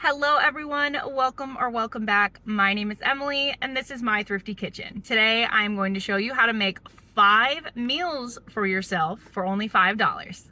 Hello everyone, welcome back. My name is Emily and this is my thrifty kitchen. Today I'm going to show you how to make 5 meals for yourself for only $5.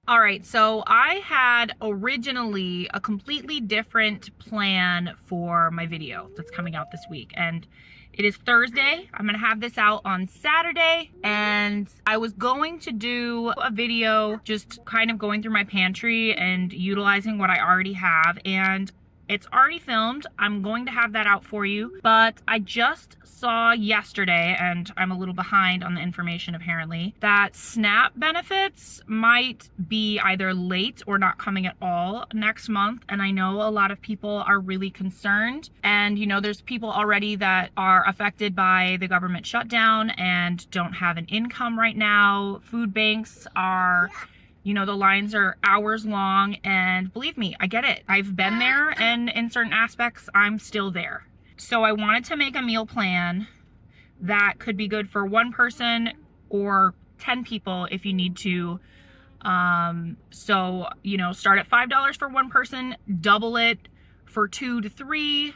Alright, so I had originally a completely different plan for my video that's coming out this week, and it is Thursday. I'm gonna have this out on Saturday, and I was going to do a video just kind of going through my pantry and utilizing what I already have, and it's already filmed. I'm going to have that out for you, but I just saw yesterday, and I'm a little behind on the information apparently, that SNAP benefits might be either late or not coming at all next month. And I know a lot of people are really concerned. And you know, there's people already that are affected by the government shutdown and don't have an income right now. Food banks are, you know, the lines are hours long, and believe me, I get it. I've been there, and in certain aspects, I'm still there. So I wanted to make a meal plan that could be good for one person or 10 people if you need to. So, you know, start at $5 for one person, double it for 2 to 3,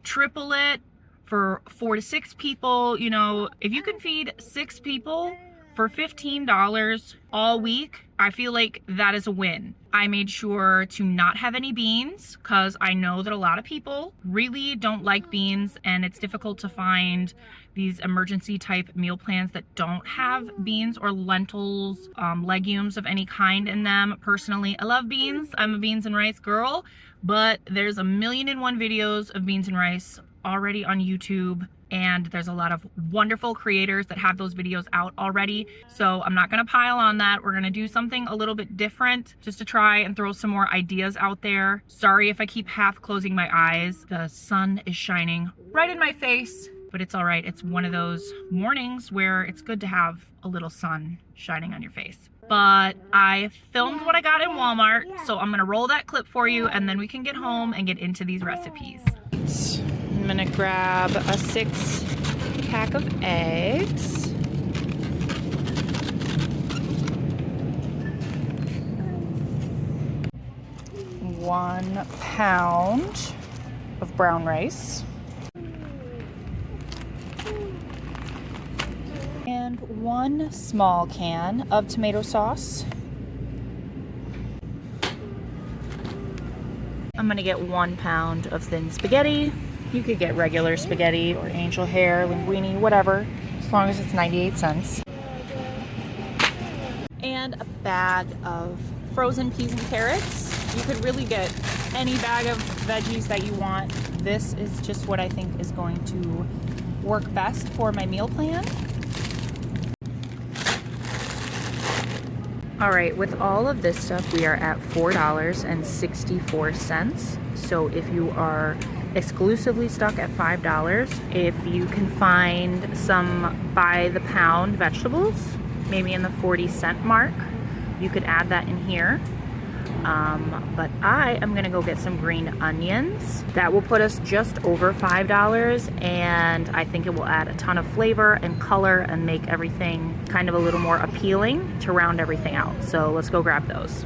triple it for 4 to 6 people. You know, if you can feed 6 people for $15 all week, I feel like that is a win. I made sure to not have any beans because I know that a lot of people really don't like beans, and it's difficult to find these emergency type meal plans that don't have beans or lentils, legumes of any kind in them. Personally, I love beans. I'm a beans and rice girl, but there's a million and one videos of beans and rice already on YouTube, and there's a lot of wonderful creators that have those videos out already. So I'm not gonna pile on that. We're gonna do something a little bit different just to try and throw some more ideas out there. Sorry if I keep half closing my eyes. The sun is shining right in my face, but it's all right. It's one of those mornings where it's good to have a little sun shining on your face. But I filmed what I got in Walmart, so I'm gonna roll that clip for you, and then we can get home and get into these recipes. I'm gonna grab a 6-pack of eggs. One pound of brown rice. And 1 small can of tomato sauce. I'm gonna get 1 pound of thin spaghetti. You could get regular spaghetti or angel hair, linguine, whatever, as long as it's 98 cents. And a bag of frozen peas and carrots. You could really get any bag of veggies that you want. This is just what I think is going to work best for my meal plan. All right, with all of this stuff, we are at $4.64. So if you are exclusively stuck at $5, if you can find some by the pound vegetables, maybe in the 40-cent mark, you could add that in here. But I am gonna go get some green onions. That will put us just over $5, and I think it will add a ton of flavor and color and make everything kind of a little more appealing to round everything out. So let's go grab those.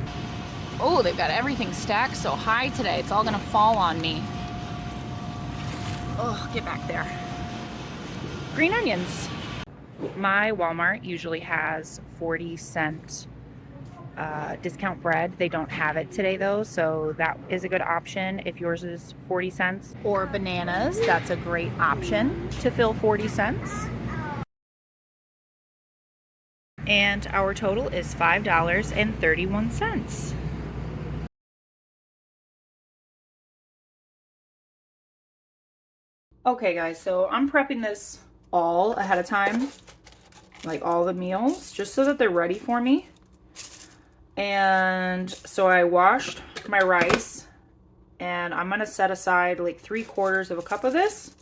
Oh, they've got everything stacked so high today. It's all gonna fall on me. Oh, get back there. Green onions. My Walmart usually has 40-cent discount bread. They don't have it today though, so that is a good option if yours is 40 cents. Or bananas, that's a great option to fill 40 cents. And our total is $5.31. Okay guys, so I'm prepping this all ahead of time, like all the meals, just so that they're ready for me. And so I washed my rice, and I'm gonna set aside like 3/4 of a cup of this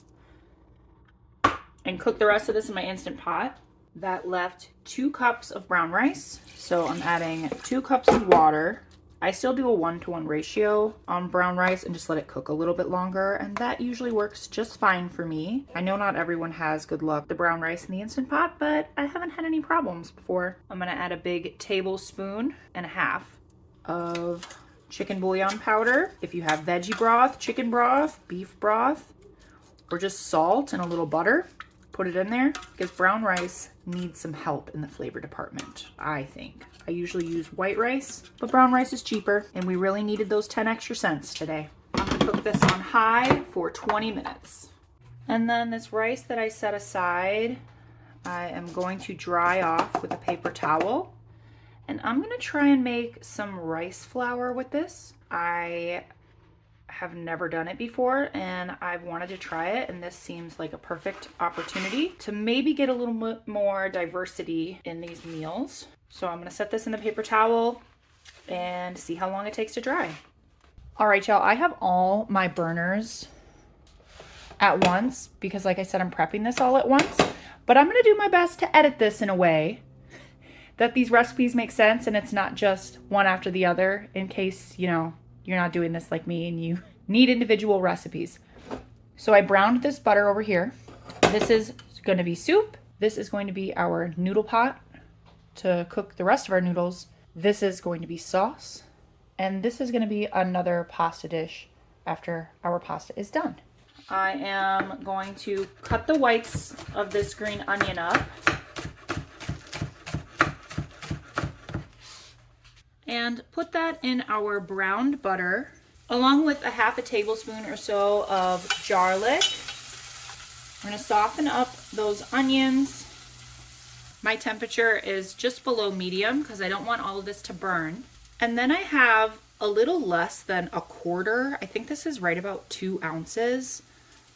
and cook the rest of this in my Instant Pot. That left 2 cups of brown rice. So I'm adding 2 cups of water I still do a 1-to-1 ratio on brown rice and just let it cook a little bit longer, and that usually works just fine for me. I know not everyone has good luck with the brown rice in the Instant Pot, but I haven't had any problems before. I'm gonna add a big tablespoon and a half of chicken bouillon powder. If you have veggie broth, chicken broth, beef broth, or just salt and a little butter, put it in there, because brown rice needs some help in the flavor department, I think. I usually use white rice, but brown rice is cheaper, and we really needed those 10 extra cents today. I'm gonna cook this on high for 20 minutes. And then this rice that I set aside, I am going to dry off with a paper towel. And I'm gonna try and make some rice flour with this. I have never done it before and I've wanted to try it, and this seems like a perfect opportunity to maybe get a little bit more diversity in these meals. So I'm gonna set this in the paper towel and see how long it takes to dry. All right, y'all, I have all my burners at once because, like I said, I'm prepping this all at once, but I'm gonna do my best to edit this in a way that these recipes make sense and it's not just one after the other, in case, you know, you're not doing this like me and you need individual recipes. So I browned this butter over here. This is going to be soup. This is going to be our noodle pot to cook the rest of our noodles. This is going to be sauce. And this is going to be another pasta dish after our pasta is done. I am going to cut the whites of this green onion up. And put that in our browned butter, along with a half a tablespoon or so of garlic. We're gonna soften up those onions. My temperature is just below medium because I don't want all of this to burn. And then I have a little less than a quarter, I think this is right about 2 ounces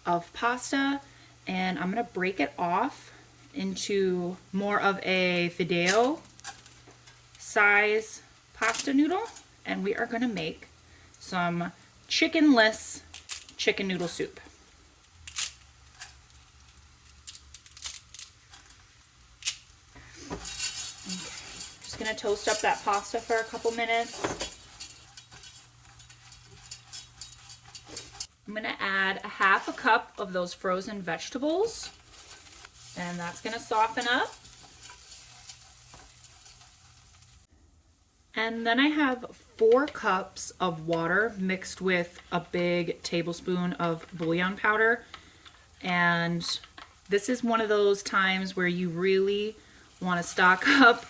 of pasta, and I'm gonna break it off into more of a fideo size pasta noodle, and we are going to make some chickenless chicken noodle soup. Okay. Just going to toast up that pasta for a couple minutes. I'm going to add a half a cup of those frozen vegetables, and that's going to soften up. And then I have 4 cups of water mixed with a big tablespoon of bouillon powder. And this is one of those times where you really want to stock up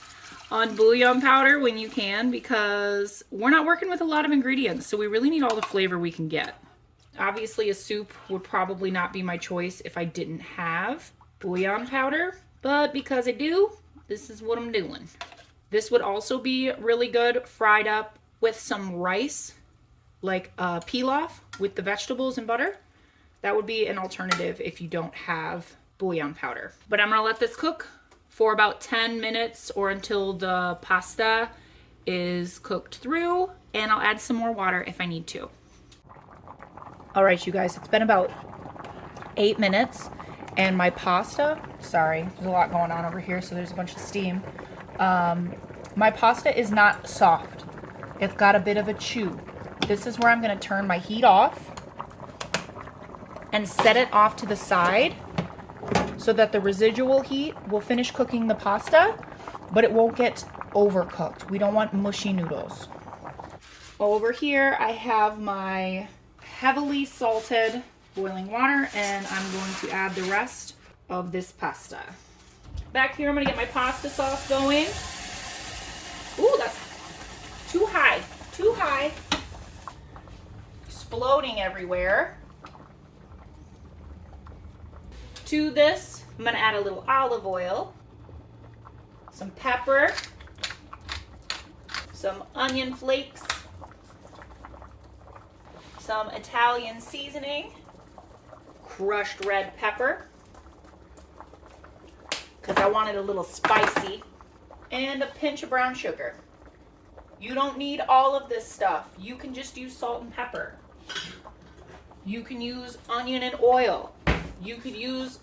on bouillon powder when you can, because we're not working with a lot of ingredients, so we really need all the flavor we can get. Obviously, a soup would probably not be my choice if I didn't have bouillon powder, but because I do, this is what I'm doing. This would also be really good fried up with some rice, like a pilaf with the vegetables and butter. That would be an alternative if you don't have bouillon powder. But I'm gonna let this cook for about 10 minutes or until the pasta is cooked through, and I'll add some more water if I need to. All right, you guys, it's been about 8 minutes and my pasta, sorry, there's a lot going on over here, so there's a bunch of steam. My pasta is not soft. It's got a bit of a chew. This is where I'm going to turn my heat off and set it off to the side so that the residual heat will finish cooking the pasta, but it won't get overcooked. We don't want mushy noodles. Over here, I have my heavily salted boiling water, and I'm going to add the rest of this pasta. Back here, I'm gonna get my pasta sauce going. Ooh, that's too high, too high. Exploding everywhere. To this, I'm gonna add a little olive oil, some pepper, some onion flakes, some Italian seasoning, crushed red pepper, because I want it a little spicy, and a pinch of brown sugar. You don't need all of this stuff. You can just use salt and pepper. You can use onion and oil. You could use,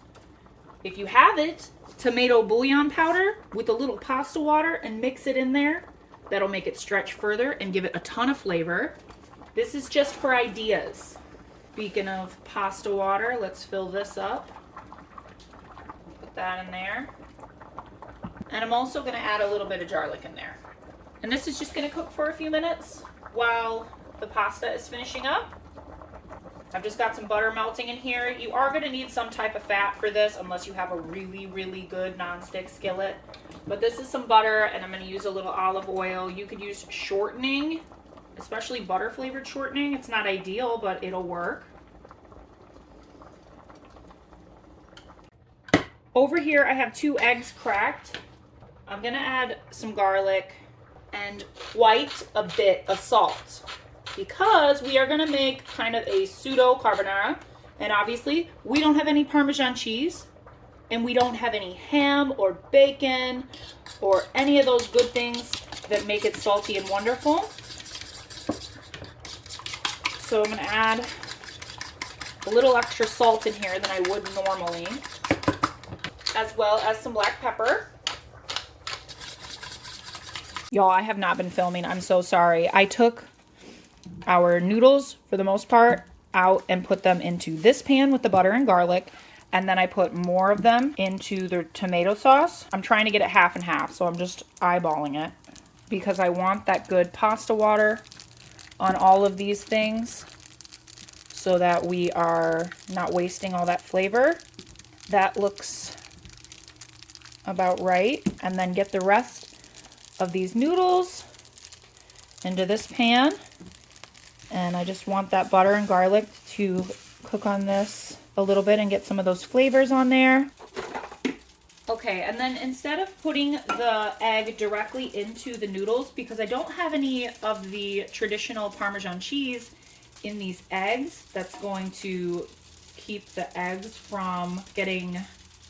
if you have it, tomato bouillon powder with a little pasta water and mix it in there. That'll make it stretch further and give it a ton of flavor. This is just for ideas. Speaking of pasta water, let's fill this up. Put that in there. And I'm also gonna add a little bit of garlic in there. And this is just gonna cook for a few minutes while the pasta is finishing up. I've just got some butter melting in here. You are gonna need some type of fat for this unless you have a really, really good nonstick skillet. But this is some butter, and I'm gonna use a little olive oil. You could use shortening, especially butter flavored shortening. It's not ideal, but it'll work. Over here, I have 2 eggs cracked. I'm gonna add some garlic and quite a bit of salt because we are gonna make kind of a pseudo carbonara. And obviously, we don't have any Parmesan cheese, and we don't have any ham or bacon or any of those good things that make it salty and wonderful. So I'm gonna add a little extra salt in here than I would normally, as well as some black pepper. Y'all, I have not been filming. I'm so sorry. I took our noodles, for the most part, out and put them into this pan with the butter and garlic. And then I put more of them into the tomato sauce. I'm trying to get it half and half, so I'm just eyeballing it because I want that good pasta water on all of these things so that we are not wasting all that flavor. That looks about right. And then get the rest of these noodles into this pan. And I just want that butter and garlic to cook on this a little bit and get some of those flavors on there. Okay, and then instead of putting the egg directly into the noodles, because I don't have any of the traditional Parmesan cheese in these eggs, that's going to keep the eggs from getting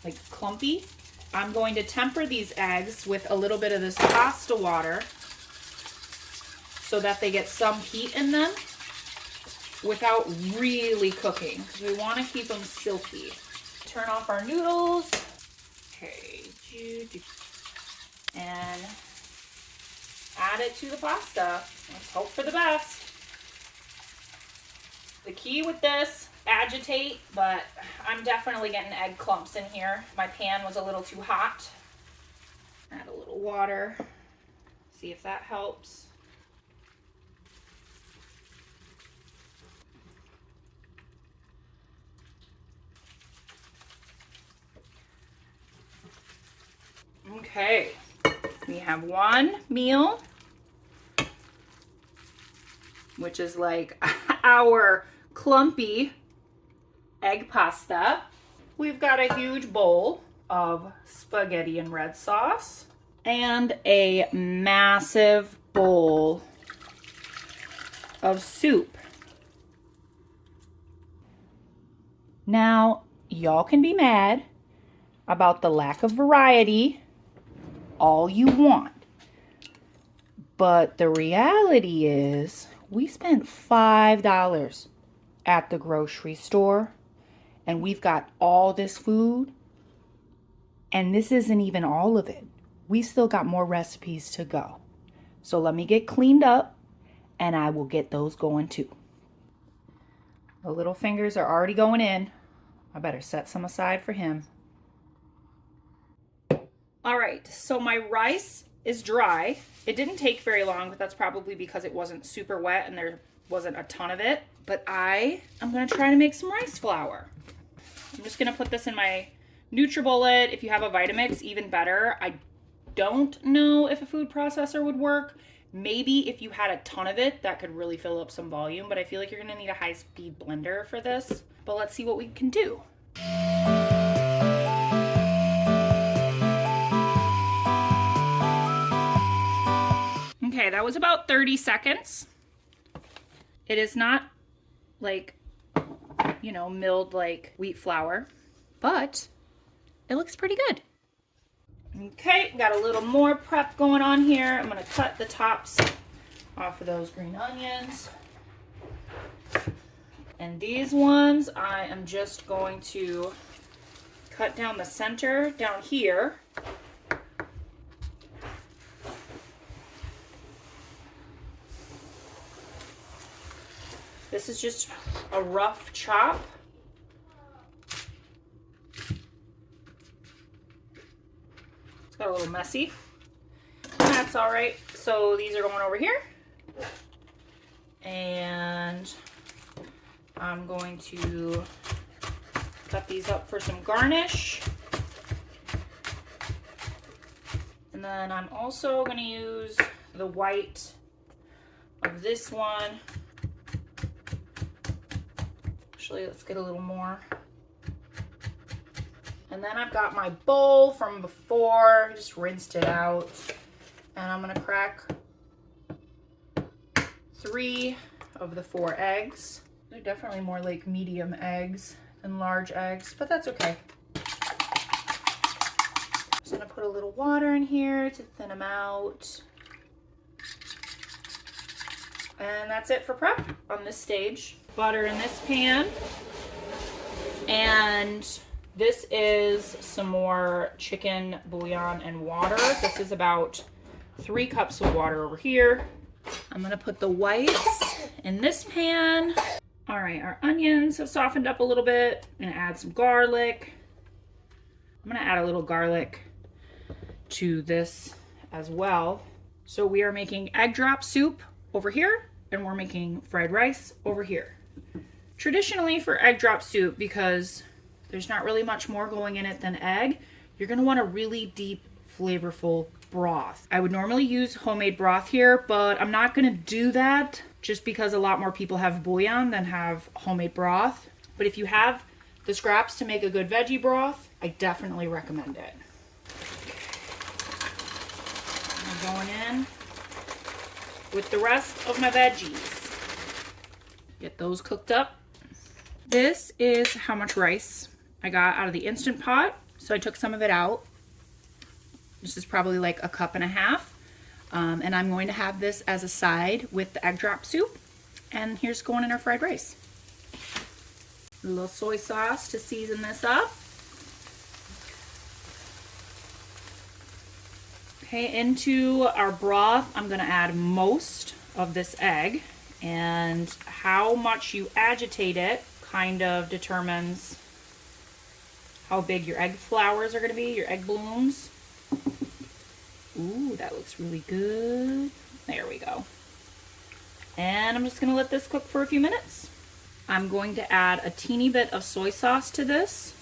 like clumpy. I'm going to temper these eggs with a little bit of this pasta water so that they get some heat in them without really cooking, because we want to keep them silky. Turn off our noodles. Okay, and add it to the pasta. Let's hope for the best. The key with this, agitate, but I'm definitely getting egg clumps in here. My pan was a little too hot. Add a little water. See if that helps. Okay, we have one meal, which is like our clumpy egg pasta. We've got a huge bowl of spaghetti and red sauce and a massive bowl of soup. Now, y'all can be mad about the lack of variety all you want, but the reality is we spent $5 at the grocery store and we've got all this food, and this isn't even all of it. We still got more recipes to go. So let me get cleaned up and I will get those going too. The little fingers are already going in. I better set some aside for him. All right, so my rice is dry. It didn't take very long, but that's probably because it wasn't super wet and there wasn't a ton of it. But I am gonna try to make some rice flour. I'm just gonna put this in my NutriBullet. If you have a Vitamix, even better. I don't know if a food processor would work. Maybe if you had a ton of it, that could really fill up some volume, but I feel like you're gonna need a high-speed blender for this. But let's see what we can do. Okay, that was about 30 seconds. It is not like, you know, milled like wheat flour, but it looks pretty good. Okay, got a little more prep going on here. I'm gonna cut the tops off of those green onions. And these ones, I am just going to cut down the center down here. This is just a rough chop. It's got a little messy. That's all right. So these are going over here. And I'm going to cut these up for some garnish. And then I'm also going to use the white of this one. Actually, let's get a little more. And then I've got my bowl from before, just rinsed it out. And I'm gonna crack 3 of the 4 eggs. They're definitely more like medium eggs than large eggs, but that's okay. Just gonna put a little water in here to thin them out. And that's it for prep on this stage. Butter in this pan. And this is some more chicken bouillon and water. This is about 3 cups of water over here. I'm gonna put the whites in this pan. All right, our onions have softened up a little bit. I'm gonna add some garlic. I'm gonna add a little garlic to this as well. So we are making egg drop soup over here, and we're making fried rice over here. Traditionally for egg drop soup, because there's not really much more going in it than egg, you're gonna want a really deep, flavorful broth. I would normally use homemade broth here, but I'm not gonna do that just because a lot more people have bouillon than have homemade broth. But if you have the scraps to make a good veggie broth, I definitely recommend it. I'm going in with the rest of my veggies. Get those cooked up. This is how much rice I got out of the Instant Pot. So I took some of it out. This is probably like 1.5 cups. And I'm going to have this as a side with the egg drop soup. And here's going in our fried rice. A little soy sauce to season this up. Okay, into our broth, I'm gonna add most of this egg. And how much you agitate it kind of determines how big your egg flowers are gonna be, your egg blooms. Ooh, that looks really good. There we go. And I'm just gonna let this cook for a few minutes. I'm going to add a teeny bit of soy sauce to this.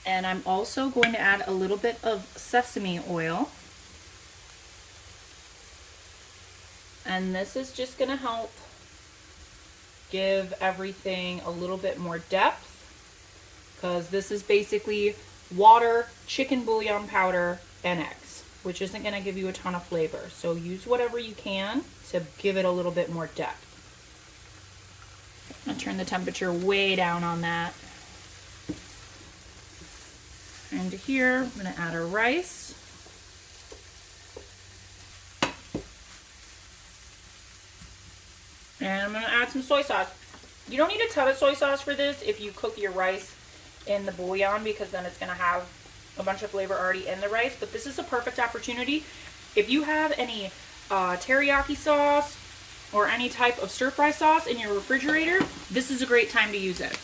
And I'm also going to add a little bit of sesame oil. And this is just gonna help give everything a little bit more depth, because this is basically water, chicken bouillon powder, and eggs, which isn't gonna give you a ton of flavor. So use whatever you can to give it a little bit more depth. I'm gonna turn the temperature way down on that. And here, I'm gonna add our rice. And I'm gonna add some soy sauce. You don't need a ton of soy sauce for this if you cook your rice in the bouillon, because then it's gonna have a bunch of flavor already in the rice. But this is a perfect opportunity. If you have any teriyaki sauce or any type of stir fry sauce in your refrigerator, this is a great time to use it.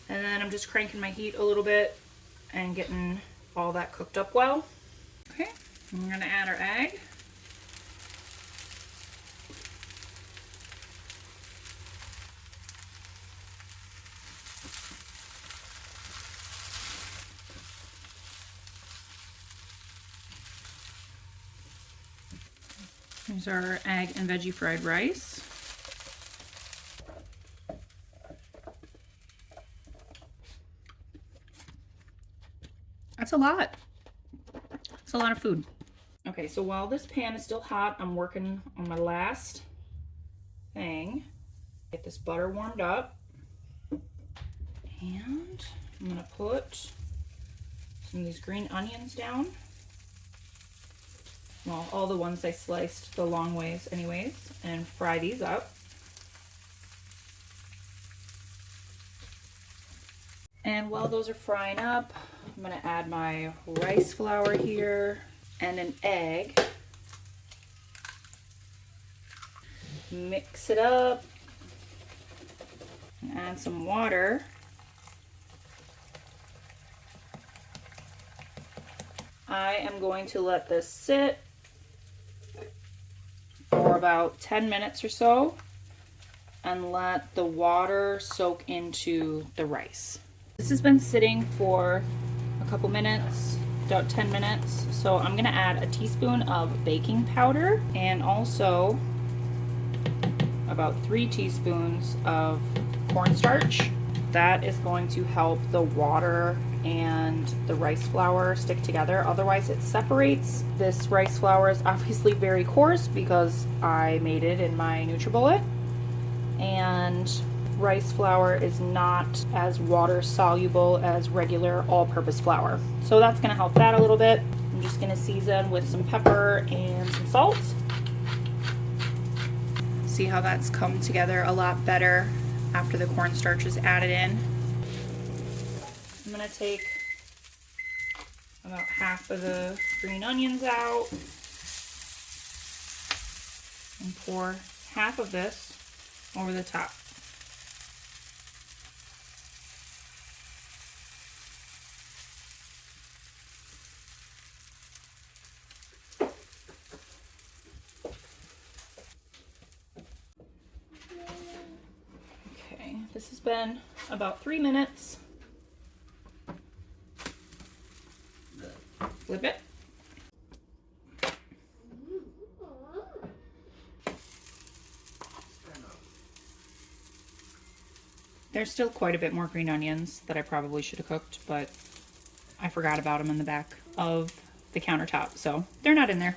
And then I'm just cranking my heat a little bit and getting all that cooked up well. Okay, I'm gonna add our egg. Here's our egg and veggie fried rice. That's a lot. That's a lot of food. Okay, so while this pan is still hot, I'm working on my last thing. Get this butter warmed up. And I'm gonna put some of these green onions down. Well, all the ones I sliced the long ways anyways, and fry these up. And while those are frying up, I'm gonna add my rice flour here and an egg. Mix it up. Add some water. I am going to let this sit for about 10 minutes or so and let the water soak into the rice. This has been sitting for a couple minutes, about 10 minutes. So I'm gonna add a teaspoon of baking powder and also about 3 teaspoons of cornstarch. That is going to help the water and the rice flour stick together. Otherwise it separates. This rice flour is obviously very coarse because I made it in my NutriBullet. And rice flour is not as water soluble as regular all-purpose flour. So that's gonna help that a little bit. I'm just gonna season with some pepper and some salt. See how that's come together a lot better after the cornstarch is added in. I'm gonna take about half of the green onions out and pour half of this over the top. Okay, this has been about 3 minutes. Flip it. There's still quite a bit more green onions that I probably should have cooked, but I forgot about them in the back of the countertop, so they're not in there.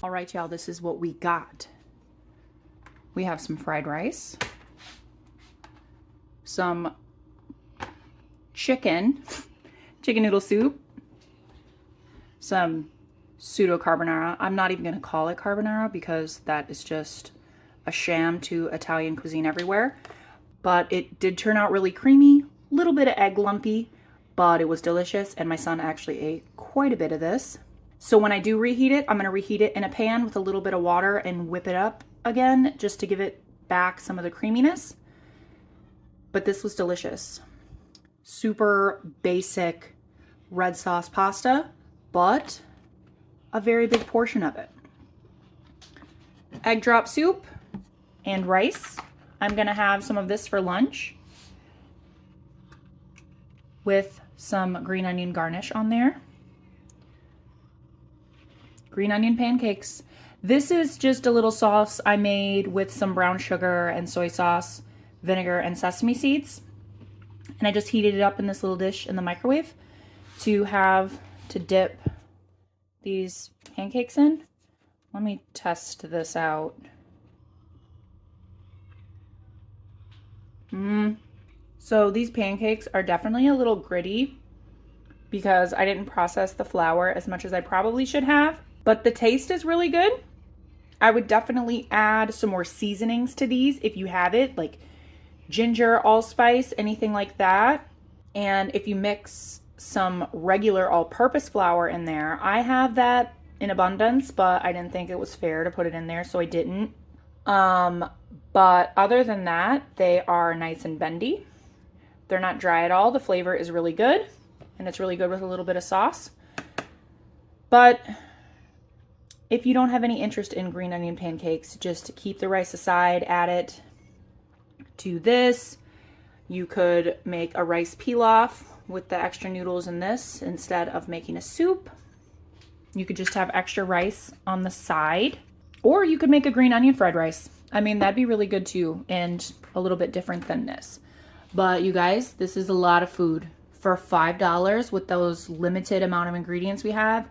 All right, y'all, this is what we got. We have some fried rice, some chicken noodle soup, some pseudo carbonara. I'm not even gonna call it carbonara because that is just a sham to Italian cuisine everywhere. But it did turn out really creamy, little bit of egg lumpy, but it was delicious, and my son actually ate quite a bit of this. So when I do reheat it, I'm gonna reheat it in a pan with a little bit of water and whip it up again just to give it back some of the creaminess. But this was delicious. Super basic red sauce pasta, but a very big portion of it. Egg drop soup and rice. I'm gonna have some of this for lunch with some green onion garnish on there. Green onion pancakes. This is just a little sauce I made with some brown sugar and soy sauce, vinegar, and sesame seeds. And I just heated it up in this little dish in the microwave to dip these pancakes in. Let me test this out. So these pancakes are definitely a little gritty because I didn't process the flour as much as I probably should have. But the taste is really good. I would definitely add some more seasonings to these if you have it, like ginger, allspice, anything like that. And if you mix some regular all-purpose flour in there, I have that in abundance, but I didn't think it was fair to put it in there, so I didn't. But other than that, they are nice and bendy. They're not dry at all. The flavor is really good, and it's really good with a little bit of sauce. But if you don't have any interest in green onion pancakes, just keep the rice aside, add it to this. You could make a rice pilaf with the extra noodles in this instead of making a soup. You could just have extra rice on the side, or you could make a green onion fried rice. I mean, that'd be really good too, and a little bit different than this. But you guys, this is a lot of food. For $5 with those limited amount of ingredients we have,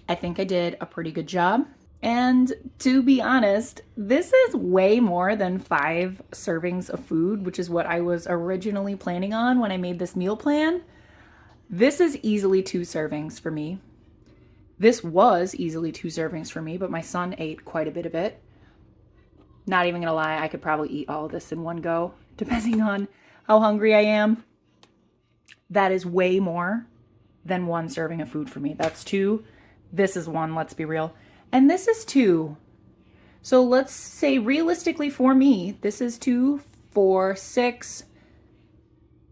I think I did a pretty good job. And to be honest, this is way more than 5 servings of food, which is what I was originally planning on when I made this meal plan. This is easily 2 servings for me. This was easily 2 servings for me, but my son ate quite a bit of it. Not even gonna lie, I could probably eat all of this in one go, depending on how hungry I am. That is way more than one serving of food for me. That's 2. This is 1, let's be real. And this is 2. So let's say realistically for me, this is 2, 4, 6,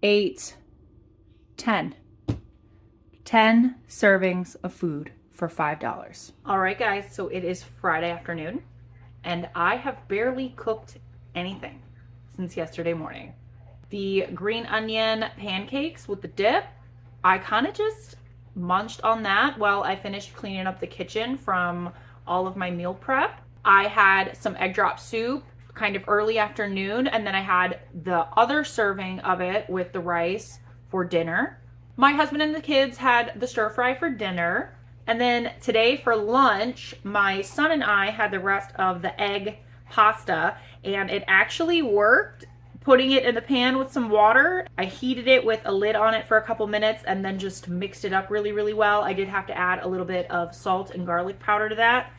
8, 10. 10 servings of food for $5. All right, guys, so it is Friday afternoon, and I have barely cooked anything since yesterday morning. The green onion pancakes with the dip, I kind of just munched on that while I finished cleaning up the kitchen from all of my meal prep. I had some egg drop soup kind of early afternoon, and then I had the other serving of it with the rice for dinner. My husband and the kids had the stir fry for dinner. And then today for lunch, my son and I had the rest of the egg pasta, and it actually worked. Putting it in the pan with some water, I heated it with a lid on it for a couple minutes and then just mixed it up really, really well. I did have to add a little bit of salt and garlic powder to that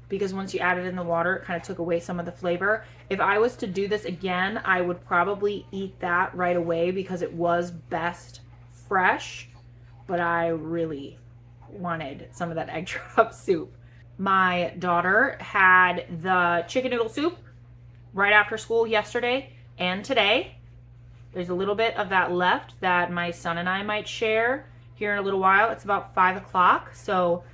because once you add it in the water, it kind of took away some of the flavor. If I was to do this again, I would probably eat that right away because it was best fresh, but I really wanted some of that egg drop soup. My daughter had the chicken noodle soup right after school yesterday and today. There's a little bit of that left that my son and I might share here in a little while. It's about 5 o'clock. So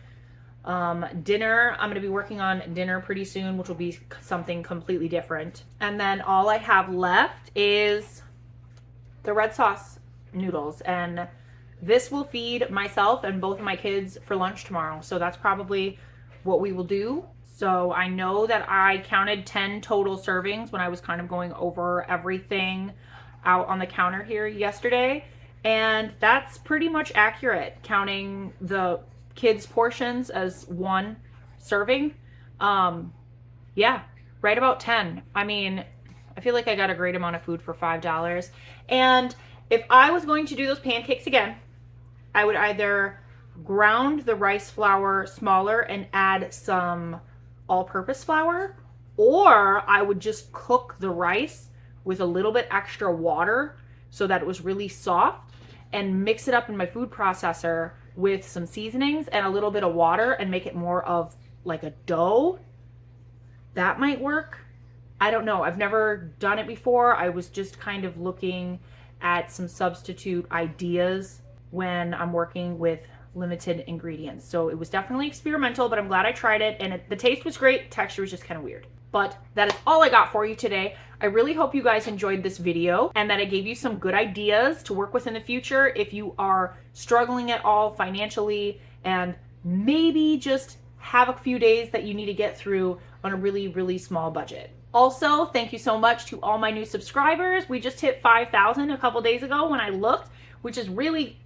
dinner, I'm going to be working on dinner pretty soon, which will be something completely different. And then all I have left is the red sauce noodles, and this will feed myself and both of my kids for lunch tomorrow. So that's probably what we will do. So I know that I counted 10 total servings when I was kind of going over everything out on the counter here yesterday. And that's pretty much accurate, counting the kids' portions as 1 serving. Yeah, right about 10. I mean, I feel like I got a great amount of food for $5. And if I was going to do those pancakes again, I would either ground the rice flour smaller and add some all-purpose flour, or I would just cook the rice with a little bit extra water so that it was really soft and mix it up in my food processor with some seasonings and a little bit of water and make it more of like a dough. That might work. I don't know. I've never done it before. I was just kind of looking at some substitute ideas when I'm working with limited ingredients. So it was definitely experimental, but I'm glad I tried it, and the taste was great. Texture was just kind of weird. But that is all I got for you today. I really hope you guys enjoyed this video and that I gave you some good ideas to work with in the future if you are struggling at all financially and maybe just have a few days that you need to get through on a really, really small budget. Also, thank you so much to all my new subscribers. We just hit 5,000 a couple days ago when I looked, which is really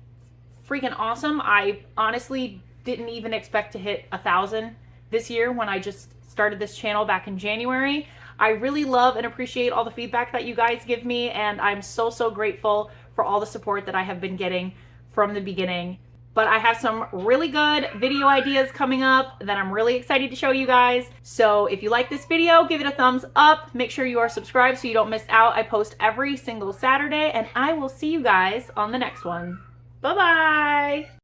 freaking awesome. I honestly didn't even expect to hit 1,000 this year when I just started this channel back in January. I really love and appreciate all the feedback that you guys give me, and I'm so grateful for all the support that I have been getting from the beginning. But I have some really good video ideas coming up that I'm really excited to show you guys. So if you like this video, give it a thumbs up. Make sure you are subscribed so you don't miss out. I post every single Saturday, and I will see you guys on the next one. Bye-bye.